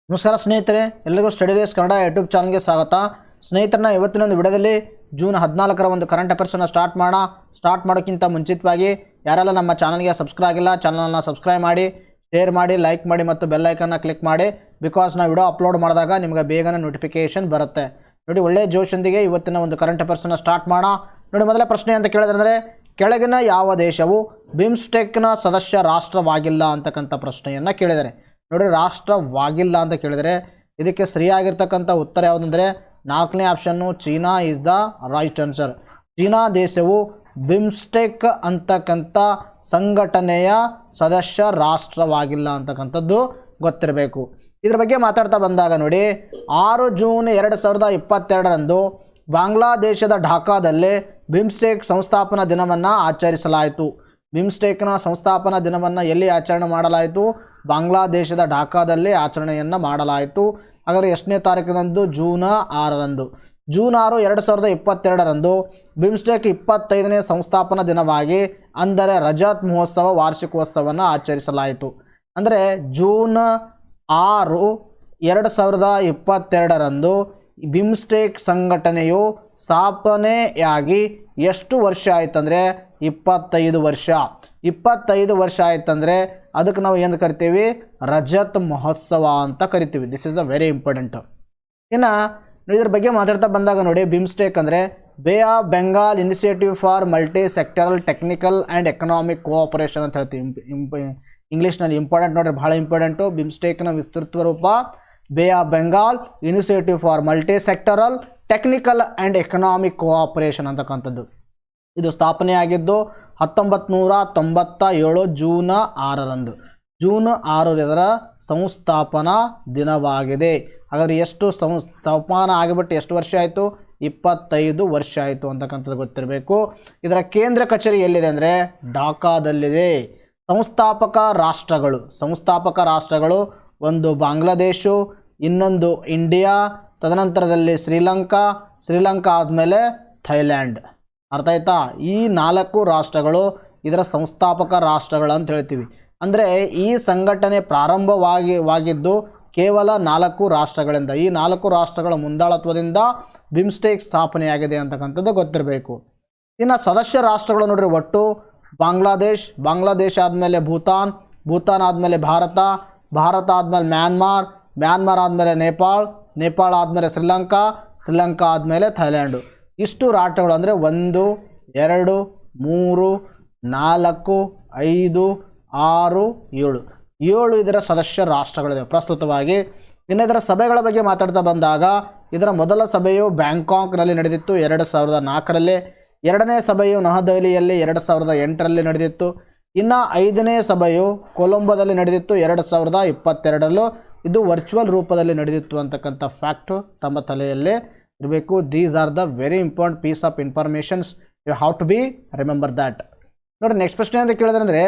ನಮಸ್ಕಾರ ಸ್ನೇಹಿತರೆ, ಎಲ್ಲರಿಗೂ ಸ್ಟಡಿ ರೇಸ್ ಕನ್ನಡ ಯೂಟ್ಯೂಬ್ ಚಾನಲ್ಗೆ ಸ್ವಾಗತ. ಸ್ನೇಹಿತರನ್ನ ಇವತ್ತಿನ ಒಂದು ವಿಡಿಯೋದಲ್ಲಿ ಜೂನ್ 14ರ ಒಂದು ಕರೆಂಟ್ ಅಫೇರ್ಸನ್ನು ಸ್ಟಾರ್ಟ್ ಮಾಡೋಕ್ಕಿಂತ ಮುಂಚಿತವಾಗಿ ಯಾರೆಲ್ಲ ನಮ್ಮ ಚಾನಲ್ಗೆ ಸಬ್ಸ್ಕ್ರೈಬ್ ಆಗಿಲ್ಲ, ಚಾನಲ್ನ ಸಬ್ಸ್ಕ್ರೈಬ್ ಮಾಡಿ, ಶೇರ್ ಮಾಡಿ, ಲೈಕ್ ಮಾಡಿ ಮತ್ತು ಬೆಲ್ ಐಕನ್ನ ಕ್ಲಿಕ್ ಮಾಡಿ. ಬಿಕಾಸ್ ನಾವು ವಿಡಿಯೋ ಅಪ್ಲೋಡ್ ಮಾಡಿದಾಗ ನಿಮಗೆ ಬೇಗನೆ ನೋಟಿಫಿಕೇಷನ್ ಬರುತ್ತೆ. ನೋಡಿ, ಒಳ್ಳೆ ಜೋಶೊಂದಿಗೆ ಇವತ್ತಿನ ಒಂದು ಕರೆಂಟ್ ಅಫೇರ್ಸನ್ನು ಸ್ಟಾರ್ಟ್ ಮಾಡೋಣ. ನೋಡಿ, ಮೊದಲ ಪ್ರಶ್ನೆ ಅಂತ ಕೇಳಿದ್ರೆ, ಕೆಳಗಿನ ಯಾವ ದೇಶವು ಬಿಮ್ಸ್ಟೆಕ್ನ ಸದಸ್ಯ ರಾಷ್ಟ್ರವಾಗಿಲ್ಲ ಅಂತಕ್ಕಂಥ ಪ್ರಶ್ನೆಯನ್ನು ಕೇಳಿದ್ದಾರೆ. ನೋಡಿ, ರಾಷ್ಟ್ರವಾಗಿಲ್ಲ ಅಂತ ಕೇಳಿದರೆ ಇದಕ್ಕೆ ಸರಿಯಾಗಿರ್ತಕ್ಕಂಥ ಉತ್ತರ ಯಾವುದಂದರೆ 4ನೇ option China is the right answer. China ದೇಶವು ಬಿಮ್ಸ್ಟೆಕ್ ಅಂತಕ್ಕಂಥ ಸಂಘಟನೆಯ ಸದಸ್ಯ ರಾಷ್ಟ್ರವಾಗಿಲ್ಲ ಅಂತಕ್ಕಂಥದ್ದು ಗೊತ್ತಿರಬೇಕು. ಇದರ ಬಗ್ಗೆ ಮಾತಾಡ್ತಾ ಬಂದಾಗ ನೋಡಿ, 6 ಜೂನ್ 2022ರಂದು ಬಾಂಗ್ಲಾದೇಶದ ಢಾಕಾದಲ್ಲಿ ಬಿಮ್ಸ್ಟೆಕ್ ಸಂಸ್ಥಾಪನಾ ದಿನವನ್ನು ಆಚರಿಸಲಾಯಿತು. ಬಿಮ್ಸ್ಟೆಕ್ನ ಸಂಸ್ಥಾಪನಾ ದಿನವನ್ನು ಎಲ್ಲಿ ಆಚರಣೆ ಮಾಡಲಾಯಿತು? ಬಾಂಗ್ಲಾದೇಶದ ಢಾಕಾದಲ್ಲಿ ಆಚರಣೆಯನ್ನು ಮಾಡಲಾಯಿತು. ಹಾಗಾದರೆ ಎಷ್ಟನೇ ತಾರೀಕಿನಂದು? ಜೂನ್ 6ರಂದು. ಜೂನ್ 6, 2022ರಂದು ಬಿಮ್ಸ್ಟೆಕ್ 25ನೇ ಸಂಸ್ಥಾಪನಾ ದಿನವಾಗಿ, ಅಂದರೆ ರಜತ್ ಮಹೋತ್ಸವ ವಾರ್ಷಿಕೋತ್ಸವವನ್ನು ಆಚರಿಸಲಾಯಿತು. ಅಂದರೆ ಜೂನ್ 6, 2022ರಂದು ಬಿಮ್ಸ್ಟೆಕ್ ಸಂಘಟನೆಯು ಸ್ಥಾಪನೆಯಾಗಿ ಎಷ್ಟು ವರ್ಷ ಆಯ್ತಂದರೆ 25 ವರ್ಷ. 25 ವರ್ಷ ಆಯ್ತಂದರೆ ಅದಕ್ಕೆ ನಾವು ಏನು ಕರಿತೀವಿ? ರಜತ್ ಮಹೋತ್ಸವ ಅಂತ ಕರಿತೀವಿ. This is a very important. ಇನ್ನು ಇದ್ರ ಬಗ್ಗೆ ಮಾತಾಡ್ತಾ ಬಂದಾಗ ನೋಡಿ, ಬಿಮ್ಸ್ಟೆಕ್ ಅಂದರೆ bay of Bengal initiative for multi sectoral technical and economic cooperation ಅಂತ ಹೇಳ್ತೀವಿ. ಇಂಗ್ಲೀಷ್ನಲ್ಲಿ ಇಂಪಾರ್ಟೆಂಟ್ ನೋಡ್ರಿ, ಭಾಳ ಇಂಪಾರ್ಟೆಂಟು. ಬಿಮ್ಸ್ಟೆಕ್ನ ವಿಸ್ತೃತ ರೂಪ bay of Bengal initiative for multi sectoral technical and economic cooperation ಅಂತಕ್ಕಂಥದ್ದು. ಇದು ಸ್ಥಾಪನೆಯಾಗಿದ್ದು 1997 ಜೂನ್ 6ರಂದು. ಜೂನ್ 6 ಇದರ ಸಂಸ್ಥಾಪನಾ ದಿನವಾಗಿದೆ. ಹಾಗಾದರೆ ಎಷ್ಟು ಸ್ಥಾಪನ ಆಗಿಬಿಟ್ಟು ಎಷ್ಟು ವರ್ಷ ಆಯಿತು? 25 ವರ್ಷ ಆಯಿತು ಅಂತಕ್ಕಂಥದ್ದು ಗೊತ್ತಿರಬೇಕು. ಇದರ ಕೇಂದ್ರ ಕಚೇರಿ ಎಲ್ಲಿದೆ ಅಂದರೆ ಢಾಕಾದಲ್ಲಿದೆ. ಸಂಸ್ಥಾಪಕ ರಾಷ್ಟ್ರಗಳು ಒಂದು ಬಾಂಗ್ಲಾದೇಶ, ಇನ್ನೊಂದು ಇಂಡಿಯಾ, ತದನಂತರದಲ್ಲಿ ಶ್ರೀಲಂಕಾ ಆದಮೇಲೆ ಥೈಲ್ಯಾಂಡ್. ಅರ್ಥ ಆಯ್ತಾ? ಈ 4 ರಾಷ್ಟ್ರಗಳು ಇದರ ಸಂಸ್ಥಾಪಕ ರಾಷ್ಟ್ರಗಳು ಅಂತ ಹೇಳ್ತೀವಿ. ಅಂದರೆ ಈ ಸಂಘಟನೆ ಪ್ರಾರಂಭವಾಗಿದ್ದು ಕೇವಲ 4 ರಾಷ್ಟ್ರಗಳಿಂದ. ಈ 4 ರಾಷ್ಟ್ರಗಳ ಮುಂದಾಳತ್ವದಿಂದ ಬಿಮ್ಸ್ಟೆಕ್ ಸ್ಥಾಪನೆಯಾಗಿದೆ ಅಂತಕ್ಕಂಥದ್ದು ಗೊತ್ತಿರಬೇಕು. ಇನ್ನು ಸದಸ್ಯ ರಾಷ್ಟ್ರಗಳು ನೋಡ್ರಿ, ಒಟ್ಟು ಬಾಂಗ್ಲಾದೇಶ ಆದಮೇಲೆ ಭೂತಾನ್ ಆದಮೇಲೆ ಭಾರತ ಆದಮೇಲೆ ಮ್ಯಾನ್ಮಾರ್ ಆದಮೇಲೆ ನೇಪಾಳ ಆದಮೇಲೆ ಶ್ರೀಲಂಕಾ ಆದಮೇಲೆ ಥೈಲ್ಯಾಂಡು. ಇಷ್ಟು ರಾಷ್ಟ್ರಗಳು ಅಂದರೆ 1, 2, 3, 4, 5, 6, 7 ಇದರ ಸದಸ್ಯ ರಾಷ್ಟ್ರಗಳಿವೆ ಪ್ರಸ್ತುತವಾಗಿ. ಇನ್ನು ಇದರ ಸಭೆಗಳ ಬಗ್ಗೆ ಮಾತಾಡ್ತಾ ಬಂದಾಗ, ಇದರ ಮೊದಲ ಸಭೆಯು ಬ್ಯಾಂಕಾಕ್ನಲ್ಲಿ ನಡೆದಿತ್ತು 2004ರಲ್ಲಿ. 2ನೇ ಸಭೆಯು ನವದೆಹಲಿಯಲ್ಲಿ 2008ರಲ್ಲಿ ನಡೆದಿತ್ತು. ಇನ್ನು 5ನೇ ಸಭೆಯು ಕೊಲಂಬೋದಲ್ಲಿ ನಡೆದಿತ್ತು 2022ರಲ್ಲೂ. ಇದು ವರ್ಚುವಲ್ ರೂಪದಲ್ಲಿ ನಡೆದಿತ್ತು ಅಂತಕ್ಕಂಥ ಫ್ಯಾಕ್ಟು ತಮ್ಮ ತಲೆಯಲ್ಲೇ ಇರಬೇಕು. These are the very important piece of informations, you have to be remember that. ನೋಡಿ, ನೆಕ್ಸ್ಟ್ ಪ್ರಶ್ನೆ ಅಂತ ಕೇಳಿದ್ರೆ,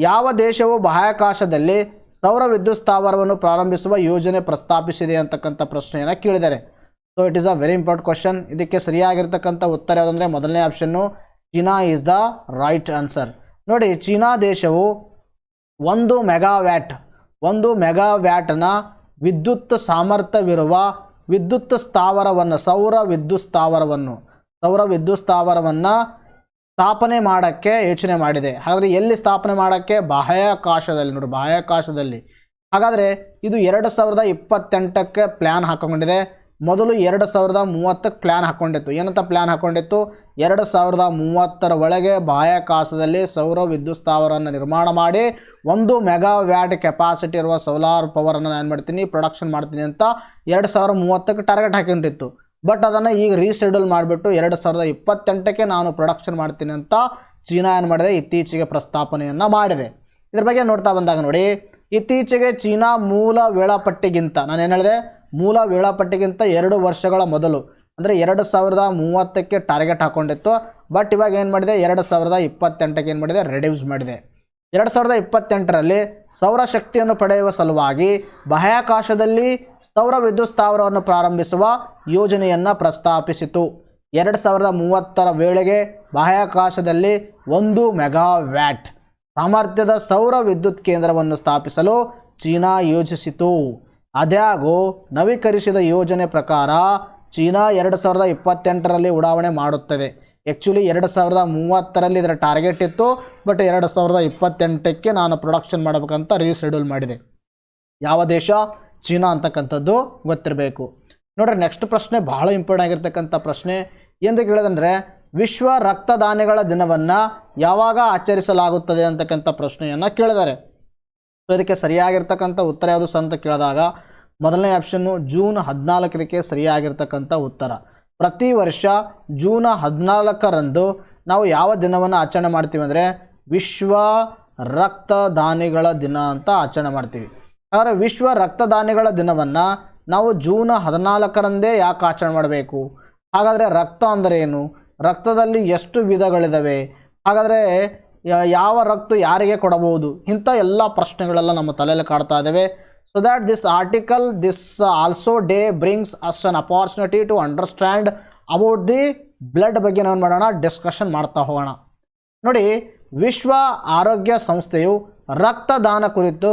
ಯಾವ ದೇಶವು ಬಾಹ್ಯಾಕಾಶದಲ್ಲಿ ಸೌರ ವಿದ್ಯುತ್ ಸ್ಥಾವರವನ್ನು ಪ್ರಾರಂಭಿಸುವ ಯೋಜನೆ ಪ್ರಸ್ತಾಪಿಸಿದೆ ಅಂತಕ್ಕಂಥ ಪ್ರಶ್ನೆಯನ್ನು ಕೇಳಿದ್ದಾರೆ. So it is a very important question. ಇದಕ್ಕೆ ಸರಿಯಾಗಿರ್ತಕ್ಕಂಥ ಉತ್ತರ ಯಾವುದಂದರೆ ಮೊದಲನೇ option China is the right answer. ನೋಡಿ, ಚೀನಾ ದೇಶವು 1 ಮೆಗಾವ್ಯಾಟ್ನ ವಿದ್ಯುತ್ ಸಾಮರ್ಥ್ಯವಿರುವ ಸೌರ ವಿದ್ಯುತ್ ಸ್ಥಾವರವನ್ನು ಸ್ಥಾಪನೆ ಮಾಡೋಕ್ಕೆ ಯೋಚನೆ ಮಾಡಿದೆ. ಹಾಗಾದರೆ ಎಲ್ಲಿ ಸ್ಥಾಪನೆ ಮಾಡೋಕ್ಕೆ? ಬಾಹ್ಯಾಕಾಶದಲ್ಲಿ. ನೋಡಿ, ಬಾಹ್ಯಾಕಾಶದಲ್ಲಿ. ಹಾಗಾದರೆ ಇದು 2028ಕ್ಕೆ ಪ್ಲ್ಯಾನ್ ಹಾಕ್ಕೊಂಡಿದೆ. ಮೊದಲು 2030ಕ್ಕೆ ಪ್ಲ್ಯಾನ್ ಹಾಕ್ಕೊಂಡಿತ್ತು. ಏನಂತ ಪ್ಲ್ಯಾನ್ ಹಾಕ್ಕೊಂಡಿತ್ತು? 2030ರ ಒಳಗೆ ಬಾಹ್ಯಾಕಾಶದಲ್ಲಿ ಸೌರ ವಿದ್ಯುತ್ ಸ್ಥಾವರವನ್ನು ನಿರ್ಮಾಣ ಮಾಡಿ 1 ಮೆಗಾವ್ಯಾಟ್ ಕೆಪಾಸಿಟಿ ಇರುವ ಸೋಲಾರ್ ಪವರನ್ನು ನಾನು ಪ್ರೊಡಕ್ಷನ್ ಮಾಡ್ತೀನಿ ಅಂತ 2030ಕ್ಕೆ ಟಾರ್ಗೆಟ್ ಹಾಕೊಂಡಿತ್ತು. ಬಟ್ ಅದನ್ನು ಈಗ ರೀಶೆಡ್ಯೂಲ್ ಮಾಡಿಬಿಟ್ಟು 2028ಕ್ಕೆ ನಾನು ಪ್ರೊಡಕ್ಷನ್ ಮಾಡ್ತೀನಿ ಅಂತ ಚೀನಾ ಏನು ಮಾಡಿದೆ? ಇತ್ತೀಚೆಗೆ ಪ್ರಸ್ತಾಪನೆಯನ್ನು ಮಾಡಿದೆ. ಇದ್ರ ಬಗ್ಗೆ ನೋಡ್ತಾ ಬಂದಾಗ ನೋಡಿ, ಇತ್ತೀಚೆಗೆ ಚೀನಾ ಮೂಲ ವೇಳಾಪಟ್ಟಿಗಿಂತ 2 ವರ್ಷಗಳ ಮೊದಲು ಅಂದರೆ 2030ಕ್ಕೆ ಟಾರ್ಗೆಟ್ ಹಾಕ್ಕೊಂಡಿತ್ತು. ಬಟ್ ಇವಾಗ ಏನು ಮಾಡಿದೆ? 2028ಕ್ಕೆ ಏನು ಮಾಡಿದೆ? ರೆಡ್ಯೂಸ್ ಮಾಡಿದೆ. 2028ರಲ್ಲಿ ಸೌರಶಕ್ತಿಯನ್ನು ಪಡೆಯುವ ಸಲುವಾಗಿ ಬಾಹ್ಯಾಕಾಶದಲ್ಲಿ ಸೌರ ವಿದ್ಯುತ್ ಸ್ಥಾವರವನ್ನು ಪ್ರಾರಂಭಿಸುವ ಯೋಜನೆಯನ್ನು ಪ್ರಸ್ತಾಪಿಸಿತು. 2030ರ ವೇಳೆಗೆ ಬಾಹ್ಯಾಕಾಶದಲ್ಲಿ 1 ಮೆಗಾವ್ಯಾಟ್ ಸಾಮರ್ಥ್ಯದ ಸೌರ ವಿದ್ಯುತ್ ಕೇಂದ್ರವನ್ನು ಸ್ಥಾಪಿಸಲು ಚೀನಾ ಯೋಜಿಸಿತು. ಆದಾಗ್ಯೂ ನವೀಕರಿಸಿದ ಯೋಜನೆ ಪ್ರಕಾರ ಚೀನಾ 2028ರಲ್ಲಿ ಉಡಾವಣೆ ಮಾಡುತ್ತದೆ. ಆ್ಯಕ್ಚುಲಿ 2030ರಲ್ಲಿ ಇದರ ಟಾರ್ಗೆಟ್ ಇತ್ತು, ಬಟ್ 2028ಕ್ಕೆ ನಾನು ಪ್ರೊಡಕ್ಷನ್ ಮಾಡಬೇಕಂತ ರೀಶೆಡ್ಯೂಲ್ ಮಾಡಿದೆ. ಯಾವ ದೇಶ? ಚೀನಾ ಅಂತಕ್ಕಂಥದ್ದು ಗೊತ್ತಿರಬೇಕು. ನೋಡ್ರಿ, ನೆಕ್ಸ್ಟ್ ಪ್ರಶ್ನೆ ಭಾಳ ಇಂಪಾರ್ಟೆಂಟ್ ಆಗಿರ್ತಕ್ಕಂಥ ಪ್ರಶ್ನೆ. ಎಂದು ಕೇಳಿದಂದರೆ ವಿಶ್ವ ರಕ್ತದಾನಿಗಳ ದಿನವನ್ನು ಯಾವಾಗ ಆಚರಿಸಲಾಗುತ್ತದೆ ಅಂತಕ್ಕಂಥ ಪ್ರಶ್ನೆಯನ್ನು ಕೇಳಿದ್ದಾರೆ. ಸೊ ಇದಕ್ಕೆ ಸರಿಯಾಗಿರ್ತಕ್ಕಂಥ ಉತ್ತರ ಯಾವುದು ಸರ್ ಅಂತ ಕೇಳಿದಾಗ ಮೊದಲನೇ ಆಪ್ಷನ್ನು ಜೂನ್ 14 ಇದಕ್ಕೆ ಸರಿಯಾಗಿರ್ತಕ್ಕಂಥ ಉತ್ತರ. ಪ್ರತಿ ವರ್ಷ ಜೂನ್ 14ರಂದು ನಾವು ಯಾವ ದಿನವನ್ನು ಆಚರಣೆ ಮಾಡ್ತೀವಿ ಅಂದರೆ ವಿಶ್ವ ರಕ್ತದಾನಿಗಳ ದಿನ ಅಂತ ಆಚರಣೆ ಮಾಡ್ತೀವಿ. ಆದರೆ ವಿಶ್ವ ರಕ್ತದಾನಿಗಳ ದಿನವನ್ನು ನಾವು ಜೂನ್ 14ರಂದೇ ಯಾಕೆ ಆಚರಣೆ ಮಾಡಬೇಕು? ಹಾಗಾದರೆ ರಕ್ತ ಅಂದರೆ ಏನು? ರಕ್ತದಲ್ಲಿ ಎಷ್ಟು ವಿಧಗಳಿದ್ದಾವೆ? ಹಾಗಾದರೆ ಯಾವ ರಕ್ತ ಯಾರಿಗೆ ಕೊಡಬಹುದು? ಇಂಥ ಎಲ್ಲ ಪ್ರಶ್ನೆಗಳೆಲ್ಲ ನಮ್ಮ ತಲೆಯಲ್ಲಿ ಕಾಡ್ತಾ ಇದ್ದಾವೆ. So that this article this also day brings us an opportunity to understand about the blood ಬಗ್ಗೆ ನಾವು ಮಾಡೋಣ, ಡಿಸ್ಕಷನ್ ಮಾಡ್ತಾ ಹೋಗೋಣ. ನೋಡಿ, ವಿಶ್ವ ಆರೋಗ್ಯ ಸಂಸ್ಥೆಯು ರಕ್ತದಾನ ಕುರಿತು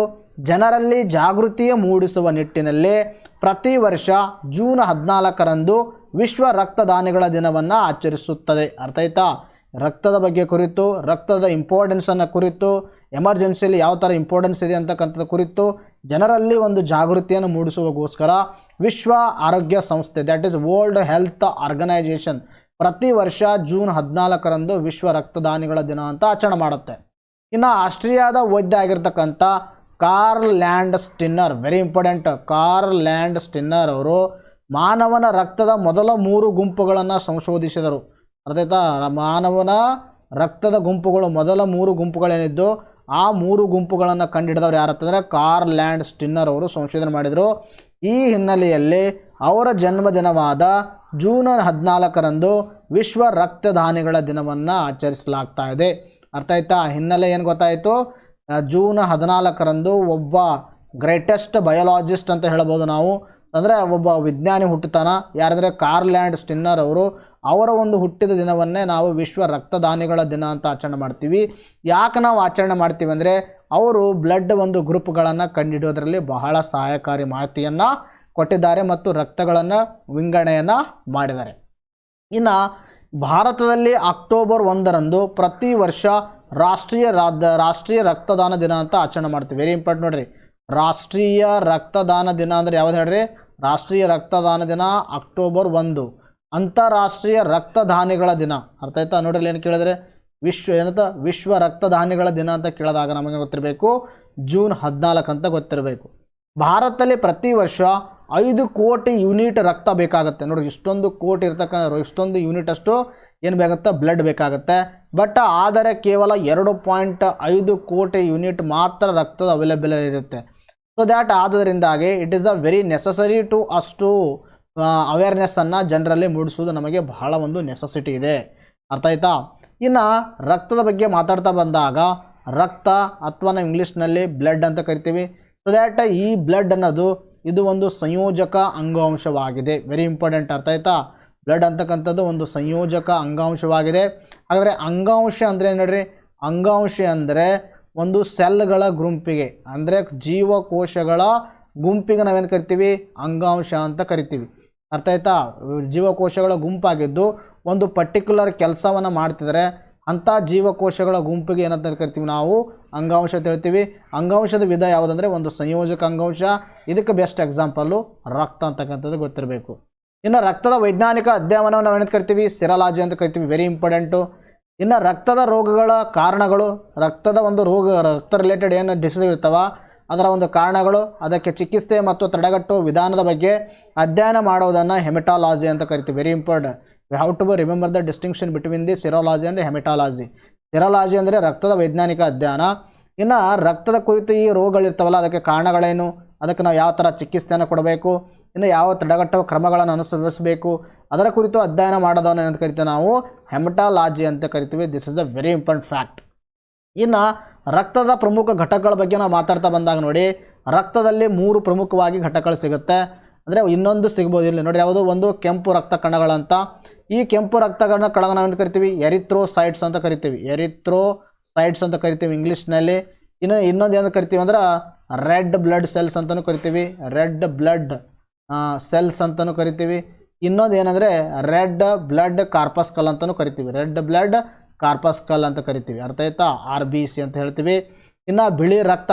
ಜನರಲ್ಲಿ ಜಾಗೃತಿ ಮೂಡಿಸುವ ನಿಟ್ಟಿನಲ್ಲಿ ಪ್ರತಿ ವರ್ಷ ಜೂನ್ 14ರಂದು ವಿಶ್ವ ರಕ್ತದಾನಿಗಳ ದಿನವನ್ನು ಆಚರಿಸುತ್ತದೆ. ಅರ್ಥ ಆಯ್ತಾ? ರಕ್ತದ ಬಗ್ಗೆ ಕುರಿತು, ರಕ್ತದ ಇಂಪಾರ್ಟೆನ್ಸನ್ನು ಕುರಿತು, ಎಮರ್ಜೆನ್ಸಿಯಲ್ಲಿ ಯಾವ ಥರ ಇಂಪಾರ್ಟೆನ್ಸ್ ಇದೆ ಅಂತಕ್ಕಂಥದ್ದು ಕುರಿತು ಜನರಲ್ಲಿ ಒಂದು ಜಾಗೃತಿಯನ್ನು ಮೂಡಿಸುವಗೋಸ್ಕರ ವಿಶ್ವ ಆರೋಗ್ಯ ಸಂಸ್ಥೆ, that is World Health Organization, ಪ್ರತಿ ವರ್ಷ ಜೂನ್ 14ರಂದು ವಿಶ್ವ ರಕ್ತದಾನಿಗಳ ದಿನ ಅಂತ ಆಚರಣೆ ಮಾಡುತ್ತೆ. ಇನ್ನು ಆಸ್ಟ್ರಿಯಾದ ವೈದ್ಯ ಆಗಿರ್ತಕ್ಕಂಥ Karl Landsteiner, very important, Karl Landsteiner ಅವರು ಮಾನವನ ರಕ್ತದ ಮೊದಲ 3 ಗುಂಪುಗಳನ್ನು ಸಂಶೋಧಿಸಿದರು. ಅರ್ಥಾಯ್ತಾ? ಮಾನವನ ರಕ್ತದ ಗುಂಪುಗಳು, ಮೊದಲ 3 ಗುಂಪುಗಳೇನಿದ್ದು ಆ 3 ಗುಂಪುಗಳನ್ನು ಕಂಡುಹಿಡಿದವರು ಯಾರಂತಂದರೆ ಕಾರ್ಲ್ ಲ್ಯಾಂಡ್ ಸ್ಟಿನ್ನರ್ ಅವರು ಸಂಶೋಧನೆ ಮಾಡಿದರು. ಈ ಹಿನ್ನೆಲೆಯಲ್ಲಿ ಅವರ ಜನ್ಮದಿನವಾದ ಜೂನ್ 14ರಂದು ವಿಶ್ವ ರಕ್ತದಾನಿಗಳ ದಿನವನ್ನು ಆಚರಿಸಲಾಗ್ತಾ ಇದೆ. ಅರ್ಥ ಆಯ್ತಾ? ಹಿನ್ನೆಲೆ ಏನು ಗೊತ್ತಾಯಿತು? ಜೂನ್ 14ರಂದು ಒಬ್ಬ ಗ್ರೇಟೆಸ್ಟ್ ಬಯೋಲಾಜಿಸ್ಟ್ ಅಂತ ಹೇಳ್ಬೋದು ನಾವು, ಅಂದರೆ ಒಬ್ಬ ವಿಜ್ಞಾನಿ ಹುಟ್ಟುತ್ತಾನ. ಯಾರಂದರೆ ಕಾರ್ಲ್ ಲ್ಯಾಂಡ್ ಸ್ಟಿನ್ನರ್ ಅವರು. ಅವರ ಒಂದು ಹುಟ್ಟಿದ ದಿನವನ್ನೇ ನಾವು ವಿಶ್ವ ರಕ್ತದಾನಿಗಳ ದಿನ ಅಂತ ಆಚರಣೆ ಮಾಡ್ತೀವಿ. ಯಾಕೆ ನಾವು ಆಚರಣೆ ಮಾಡ್ತೀವಿ ಅಂದರೆ ಅವರು ಬ್ಲಡ್ ಒಂದು ಗ್ರೂಪ್ಗಳನ್ನು ಕಂಡುಹಿಡಿಯೋದ್ರಲ್ಲಿ ಬಹಳ ಸಹಾಯಕಾರಿ ಮಾಹಿತಿಯನ್ನು ಕೊಟ್ಟಿದ್ದಾರೆ ಮತ್ತು ರಕ್ತಗಳನ್ನು ವಿಂಗಡಣೆಯನ್ನು ಮಾಡಿದ್ದಾರೆ. ಇನ್ನು ಭಾರತದಲ್ಲಿ ಅಕ್ಟೋಬರ್ 1ರಂದು ಪ್ರತಿ ವರ್ಷ ರಾಷ್ಟ್ರೀಯ ರಕ್ತದಾನ ದಿನ ಅಂತ ಆಚರಣೆ ಮಾಡ್ತೀವಿ. ವೆರಿ ಇಂಪಾರ್ಟೆಂಟ್ ನೋಡ್ರಿ, ರಾಷ್ಟ್ರೀಯ ರಕ್ತದಾನ ದಿನ ಅಂದರೆ ಯಾವ್ದು ಹೇಳ್ರಿ? ರಾಷ್ಟ್ರೀಯ ರಕ್ತದಾನ ದಿನ ಅಕ್ಟೋಬರ್ 1. ಅಂತಾರಾಷ್ಟ್ರೀಯ ರಕ್ತದಾನಿಗಳ ದಿನ, ಅರ್ಥ ಆಯ್ತಾ? ನೋಡ್ರಿ, ಏನು ಕೇಳಿದ್ರೆ ವಿಶ್ವ ರಕ್ತದಾನಿಗಳ ದಿನ ಅಂತ ಕೇಳಿದಾಗ ನಮಗೆ ಗೊತ್ತಿರಬೇಕು ಜೂನ್ 14 ಅಂತ ಗೊತ್ತಿರಬೇಕು. ಭಾರತದಲ್ಲಿ ಪ್ರತಿ ವರ್ಷ 5 ಕೋಟಿ ಯೂನಿಟ್ ರಕ್ತ ಬೇಕಾಗುತ್ತೆ. ನೋಡಿ, ಇಷ್ಟೊಂದು ಕೋಟಿ ಇಷ್ಟೊಂದು ಯೂನಿಟ್ ಅಷ್ಟು ಏನು ಬೇಕಾಗುತ್ತೆ? ಬ್ಲಡ್ ಬೇಕಾಗುತ್ತೆ. ಬಟ್ ಆದರೆ ಕೇವಲ 2.5 ಕೋಟಿ ಯೂನಿಟ್ ಮಾತ್ರ ರಕ್ತದ ಅವೈಲೇಬಲ್ ಇರುತ್ತೆ. ಸೊ ದ್ಯಾಟ್ ಆದ್ದರಿಂದಾಗಿ it is the very necessary to ಅಷ್ಟು ಅವೇರ್ನೆಸ್ಸನ್ನು ಜನರಲ್ಲಿ ಮೂಡಿಸುವುದು ನಮಗೆ ಬಹಳ ಒಂದು ನೆಸಸಿಟಿ ಇದೆ. ಅರ್ಥ ಆಯ್ತಾ? ಇನ್ನು ರಕ್ತದ ಬಗ್ಗೆ ಮಾತಾಡ್ತಾ ಬಂದಾಗ ರಕ್ತ ಅಥವಾ ನಾವು ಇಂಗ್ಲೀಷ್ನಲ್ಲಿ ಬ್ಲಡ್ ಅಂತ ಕರಿತೀವಿ. ಸೊ ದ್ಯಾಟ್ ಈ ಬ್ಲಡ್ ಅನ್ನೋದು ಇದು ಒಂದು ಸಂಯೋಜಕ ಅಂಗಾಂಶವಾಗಿದೆ. Very important. ಅರ್ಥ ಆಯ್ತಾ? ಬ್ಲಡ್ ಅಂತಕ್ಕಂಥದ್ದು ಒಂದು ಸಂಯೋಜಕ ಅಂಗಾಂಶವಾಗಿದೆ. ಹಾಗಾದರೆ ಅಂಗಾಂಶ ಅಂದರೆ ಏನು ನೋಡ್ರಿ? ಅಂಗಾಂಶ ಅಂದರೆ ಒಂದು ಸೆಲ್ಗಳ ಗುಂಪಿಗೆ, ಅಂದರೆ ಜೀವಕೋಶಗಳ ಗುಂಪಿಗೆ ನಾವೇನು ಕರಿತೀವಿ? ಅಂಗಾಂಶ ಅಂತ ಕರಿತೀವಿ. ಅರ್ಥ ಆಯ್ತಾ? ಜೀವಕೋಶಗಳ ಗುಂಪಾಗಿದ್ದು ಒಂದು ಪರ್ಟಿಕ್ಯುಲರ್ ಕೆಲಸವನ್ನು ಮಾಡ್ತಿದ್ರೆ ಅಂಥ ಜೀವಕೋಶಗಳ ಗುಂಪಿಗೆ ಏನಂತ ಕರಿತೀವಿ? ನಾವು ಅಂಗಾಂಶ ಅಂತ ಹೇಳ್ತೀವಿ. ಅಂಗಾಂಶದ ವಿಧ ಯಾವುದಂದರೆ ಒಂದು ಸಂಯೋಜಕ ಅಂಗಾಂಶ. ಇದಕ್ಕೆ ಬೆಸ್ಟ್ ಎಕ್ಸಾಂಪಲ್ಲು ರಕ್ತ ಅಂತಕ್ಕಂಥದ್ದು ಗೊತ್ತಿರಬೇಕು. ಇನ್ನು ರಕ್ತದ ವೈಜ್ಞಾನಿಕ ಅಧ್ಯಯನವನ್ನು ನಾವು ಏನಂತ ಕರಿತೀವಿ? ಸೆರಾಲಜಿ ಅಂತ ಕರಿತೀವಿ. Very important. ಇನ್ನು ರಕ್ತದ ರೋಗಗಳ ಕಾರಣಗಳು, ರಕ್ತದ ಒಂದು ರಕ್ತ ರಿಲೇಟೆಡ್ ಏನು ಡಿಸೀಸ್ ಇರ್ತಾವ ಅದರ ಒಂದು ಕಾರಣಗಳು, ಅದಕ್ಕೆ ಚಿಕಿತ್ಸೆ ಮತ್ತು ತಡೆಗಟ್ಟುವ ವಿಧಾನದ ಬಗ್ಗೆ ಅಧ್ಯಯನ ಮಾಡೋದನ್ನು ಹೆಮಟಾಲಜಿ ಅಂತ ಕರಿತೀವಿ. Very important. We have to remember the distinction between the serology and haematology. Serology ಅಂದರೆ ರಕ್ತದ ವೈಜ್ಞಾನಿಕ ಅಧ್ಯಯನ. ಇನ್ನು ರಕ್ತದ ಕುರಿತು ಈ ರೋಗಗಳಿರ್ತಾವಲ್ಲ ಅದಕ್ಕೆ ಕಾರಣಗಳೇನು, ಅದಕ್ಕೆ ನಾವು ಯಾವ ಥರ ಚಿಕಿತ್ಸೆಯನ್ನು ಕೊಡಬೇಕು, ಇನ್ನು ಯಾವ ತಡೆಗಟ್ಟುವ ಕ್ರಮಗಳನ್ನು ಅನುಸರಿಸಬೇಕು, ಅದರ ಕುರಿತು ಅಧ್ಯಯನ ಮಾಡೋದನ್ನು ಏನಂತ ಕರಿತೀವಿ? ನಾವು ಹೆಮಟಾಲಜಿ ಅಂತ ಕರಿತೀವಿ. This is the very important fact. ಇನ್ನು ರಕ್ತದ ಪ್ರಮುಖ ಘಟಕಗಳ ಬಗ್ಗೆ ನಾವು ಮಾತಾಡ್ತಾ ಬಂದಾಗ ನೋಡಿ, ರಕ್ತದಲ್ಲಿ 3 ಪ್ರಮುಖವಾಗಿ ಘಟಕಗಳು ಸಿಗುತ್ತೆ. ಅಂದರೆ ಇನ್ನೊಂದು ಸಿಗ್ಬೋದು ಇಲ್ಲಿ ನೋಡಿ, ಯಾವುದು? ಒಂದು ಕೆಂಪು ರಕ್ತ ಕಣಗಳಂತ. ಈ ಕೆಂಪು ರಕ್ತ ಕಣಗಳನ್ನು ನಾವು ಅಂತ ಕರಿತೀವಿ? ಎರಿಥ್ರೋಸೈಟ್ಸ್ ಅಂತ ಕರಿತೀವಿ. ಎರಿಥ್ರೋಸೈಟ್ಸ್ ಅಂತ ಕರಿತೀವಿ ಇಂಗ್ಲೀಷ್ನಲ್ಲಿ. ಇನ್ನೊಂದು ಏನು ಕರಿತೀವಿ ಅಂದ್ರೆ ರೆಡ್ ಬ್ಲಡ್ ಸೆಲ್ಸ್ ಅಂತಲೂ ಕರಿತೀವಿ, ರೆಡ್ ಬ್ಲಡ್ ಸೆಲ್ಸ್ ಅಂತಲೂ ಕರಿತೀವಿ. ಇನ್ನೊಂದು ಏನಂದರೆ ರೆಡ್ ಬ್ಲಡ್ ಕಾರ್ಪಸ್ಕಲ್ ಅಂತಲೂ ಕರಿತೀವಿ, ರೆಡ್ ಬ್ಲಡ್ ಕಾರ್ಪಸ್ಕಲ್ ಅಂತ ಕರಿತೀವಿ. ಅರ್ಥ ಆಯ್ತಾ? RBC ಅಂತ ಹೇಳ್ತೀವಿ. ಇನ್ನು ಬಿಳಿ ರಕ್ತ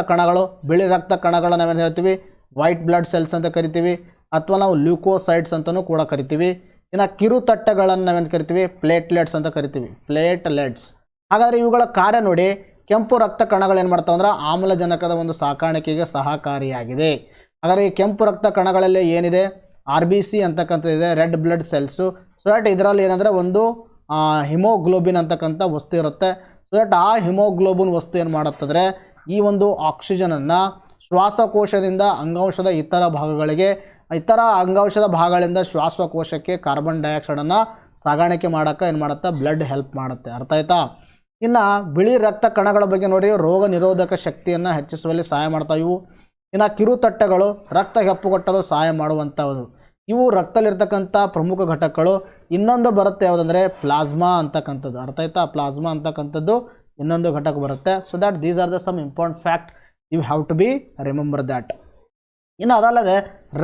ಕಣಗಳು ನಾವೇನು ಹೇಳ್ತೀವಿ? ವೈಟ್ ಬ್ಲಡ್ ಸೆಲ್ಸ್ ಅಂತ ಕರಿತೀವಿ, ಅಥವಾ ನಾವು ಲ್ಯೂಕೋಸೈಡ್ಸ್ ಅಂತಲೂ ಕೂಡ ಕರಿತೀವಿ. ಇನ್ನು ಕಿರುತಟ್ಟೆಗಳನ್ನು ನಾವೇನು ಕರಿತೀವಿ? ಪ್ಲೇಟ್ಲೆಟ್ಸ್ ಅಂತ ಕರಿತೀವಿ, ಪ್ಲೇಟ್ಲೆಟ್ಸ್. ಹಾಗಾದರೆ ಇವುಗಳ ಕಾರ್ಯ ನೋಡಿ, ಕೆಂಪು ರಕ್ತ ಕಣಗಳು ಏನು ಮಾಡ್ತಾವೆ ಅಂದ್ರೆ ಆಮ್ಲಜನಕದ ಒಂದು ಸಾಕಾಣಿಕೆಗೆ ಸಹಕಾರಿಯಾಗಿದೆ. ಹಾಗಾದರೆ ಈ ಕೆಂಪು ರಕ್ತ ಕಣಗಳಲ್ಲಿ ಏನಿದೆ? RBC ಅಂತಕ್ಕಂಥದ್ದಿದೆ, red blood cells. So that ಇದರಲ್ಲಿ ಏನಂದರೆ ಒಂದು ಹಿಮೋಗ್ಲೋಬಿನ್ ಅಂತಕ್ಕಂಥ ವಸ್ತು ಇರುತ್ತೆ. ಸೊ ದಟ್ ಆ ಹಿಮೋಗ್ಲೋಬಿನ್ ವಸ್ತು ಏನು ಮಾಡುತ್ತಂದರೆ ಈ ಒಂದು ಆಕ್ಸಿಜನನ್ನು ಶ್ವಾಸಕೋಶದಿಂದ ಅಂಗಾಂಶದ ಇತರ ಅಂಗಾಂಶದ ಭಾಗಗಳಿಂದ ಶ್ವಾಸಕೋಶಕ್ಕೆ ಕಾರ್ಬನ್ ಡೈಆಕ್ಸೈಡನ್ನು ಸಾಗಾಣಿಕೆ ಮಾಡೋಕ್ಕೆ ಏನು ಮಾಡುತ್ತೆ? ಬ್ಲಡ್ ಹೆಲ್ಪ್ ಮಾಡುತ್ತೆ. ಅರ್ಥ ಆಯ್ತಾ? ಇನ್ನು ಬಿಳಿ ರಕ್ತ ಕಣಗಳ ಬಗ್ಗೆ ನೋಡಿ, ರೋಗ ನಿರೋಧಕ ಶಕ್ತಿಯನ್ನು ಹೆಚ್ಚಿಸುವಲ್ಲಿ ಸಹಾಯ ಮಾಡ್ತಾವೆ ಇವು. ಇನ್ನು ಕಿರುತಟ್ಟೆಗಳು ರಕ್ತ ಹೆಪ್ಪುಗಟ್ಟಲು ಸಹಾಯ ಮಾಡುವಂಥವು. ಇವು ರಕ್ತದಲ್ಲಿರ್ತಕ್ಕಂಥ ಪ್ರಮುಖ ಘಟಕಗಳು. ಇನ್ನೊಂದು ಬರುತ್ತೆ ಯಾವುದಂದರೆ ಪ್ಲಾಸ್ಮಾ ಅಂತಕ್ಕಂಥದ್ದು. ಅರ್ಥ ಆಯ್ತಾ? ಪ್ಲಾಸ್ಮಾ ಅಂತಕ್ಕಂಥದ್ದು ಇನ್ನೊಂದು ಘಟಕ ಬರುತ್ತೆ. So that these are the some important fact you have to be remember that. ಇನ್ನು ಅದಲ್ಲದೆ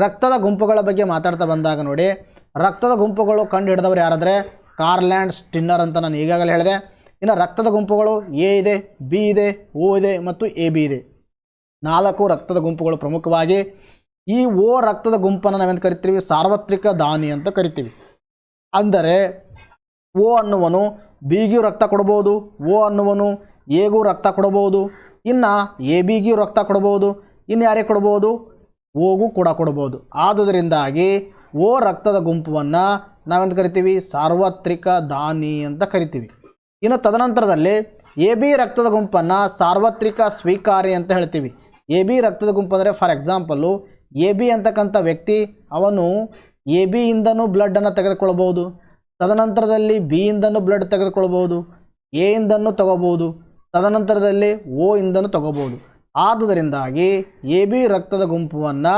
ರಕ್ತದ ಗುಂಪುಗಳ ಬಗ್ಗೆ ಮಾತಾಡ್ತಾ ಬಂದಾಗ ನೋಡಿ, ರಕ್ತದ ಗುಂಪುಗಳು ಕಂಡು ಹಿಡಿದವರು ಯಾರಾದರೆ ಕಾರ್ಲ್ ಆ್ಯಂಡ್ ಸ್ಟಿನ್ನರ್ ಅಂತ ನಾನು ಈಗಾಗಲೇ ಹೇಳಿದೆ. ಇನ್ನು ರಕ್ತದ ಗುಂಪುಗಳು A ಇದೆ, B ಇದೆ, O ಇದೆ ಮತ್ತು AB ಇದೆ. 4 ರಕ್ತದ ಗುಂಪುಗಳು ಪ್ರಮುಖವಾಗಿ. ಈ O ರಕ್ತದ ಗುಂಪನ್ನು ನಾವೇನು ಕರಿತೀವಿ? ಸಾರ್ವತ್ರಿಕ ದಾನಿ ಅಂತ ಕರಿತೀವಿ. ಅಂದರೆ O ಅನ್ನುವನು Bಗೂ ರಕ್ತ ಕೊಡ್ಬೋದು, O ಅನ್ನುವನು Aಗೂ ರಕ್ತ ಕೊಡ್ಬೋದು, ಇನ್ನು ABಗೂ ರಕ್ತ ಕೊಡ್ಬೋದು, ಇನ್ನು ಯಾರಿಗೆ ಕೊಡ್ಬೋದು? Oಗೂ ಕೂಡ ಕೊಡ್ಬೋದು. ಆದುದರಿಂದಾಗಿ O ರಕ್ತದ ಗುಂಪನ್ನು ನಾವೆಂತ ಕರಿತೀವಿ? ಸಾರ್ವತ್ರಿಕ ದಾನಿ ಅಂತ ಕರಿತೀವಿ. ಇನ್ನು ತದನಂತರದಲ್ಲಿ AB ರಕ್ತದ ಗುಂಪನ್ನು ಸಾರ್ವತ್ರಿಕ ಸ್ವೀಕಾರಿ ಅಂತ ಹೇಳ್ತೀವಿ. AB ರಕ್ತದ ಗುಂಪು ಅಂದರೆ ಫಾರ್ ಎಕ್ಸಾಂಪಲ್ಲು AB ಅಂತಕ್ಕಂಥ ವ್ಯಕ್ತಿ ಅವನು ABಯಿಂದನೂ ಬ್ಲಡ್ಡನ್ನು ತೆಗೆದುಕೊಳ್ಬೋದು, ತದನಂತರದಲ್ಲಿ Bಯಿಂದನೂ ಬ್ಲಡ್ ತೆಗೆದುಕೊಳ್ಬೋದು, Aಯಿಂದನೂ ತಗೋಬೋದು, ತದನಂತರದಲ್ಲಿ Oಯಿಂದನೂ ತಗೋಬೋದು. ಆದುದರಿಂದಾಗಿ AB ರಕ್ತದ ಗುಂಪನ್ನು